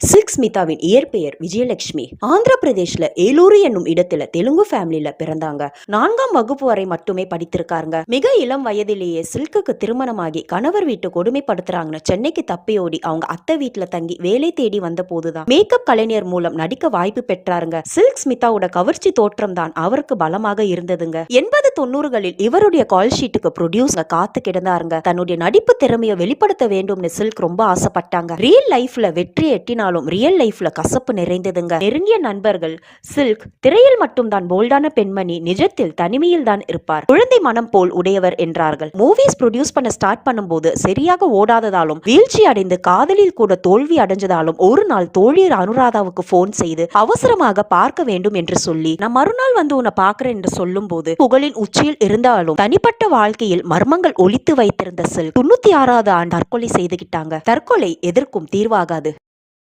Silk ஸ்மிதாவின் இயற்பெயர் விஜயலட்சுமி. ஆந்திர பிரதேஷ்ல ஏலூரு என்னும் இடத்துல தெலுங்கு ஃபேமிலில பிறந்தாங்க. 4ஆம் வகுப்பு வரை மட்டுமே படித்திருக்காங்க. மிக இளம் வயதிலேயே சில்குக்கு திருமணமாகி கணவர் வீட்டு கொடுமைப்படுத்துறாங்கன்னு சென்னைக்கு தப்பியோடி அவங்க அத்தை வீட்டுல தங்கி வேலை தேடி வந்த போதுதான் மேக்கப் கலைஞர் மூலம் நடிக்க வாய்ப்பு பெற்றாருங்க. சில்க் ஸ்மிதாவோட கவர்ச்சி தோற்றம் தான் அவருக்கு பலமாக இருந்ததுங்க. 80-90களில் இவருடைய கால் ஷீட்டுக்கு ப்ரொடியூஸ் காத்து கிடந்தாருங்க. தன்னுடைய நடிப்பு திறமையை வெளிப்படுத்த வேண்டும்னு சில்க் ரொம்ப ஆசைப்பட்டாங்க. ரியல் லைஃப்ல வெற்றி எட்டினாலும் ரியல் லைஃப்ல கசப்பு நிறைந்ததுங்க. நெருங்கிய நண்பர்கள் சில்க் திரையில் மட்டும்தான் போல்டான பெண்மணி, நிஜத்தில் தனிமையில் தான் இருப்பார், குழந்தை மனம் போல் உடையவர் என்றார்கள். மூவிஸ் ப்ரொடியூஸ் பண்ண ஸ்டார்ட் பண்ணும்போது சரியாக ஓடாததாலும் வீழ்ச்சி அடைந்து காதலில் கூட தோல்வி அடைஞ்சதாலும் ஒரு நாள் தோழி அனுராதாவுக்கு போன் செய்து அவசரமாக பார்க்க வேண்டும் என்று சொல்லி நான் மறுநாள் வந்து உன்னை பார்க்கிறேன் என்று சொல்லும் போது புகழின் உச்சியில் இருந்தாலும் தனிப்பட்ட வாழ்க்கையில் மர்மங்கள் ஒளித்து வைத்திருந்த சில்க் 96வது ஆண்டு தற்கொலை செய்துகிட்டாங்க. தற்கொலை எதற்கும் தீர்வாகாது.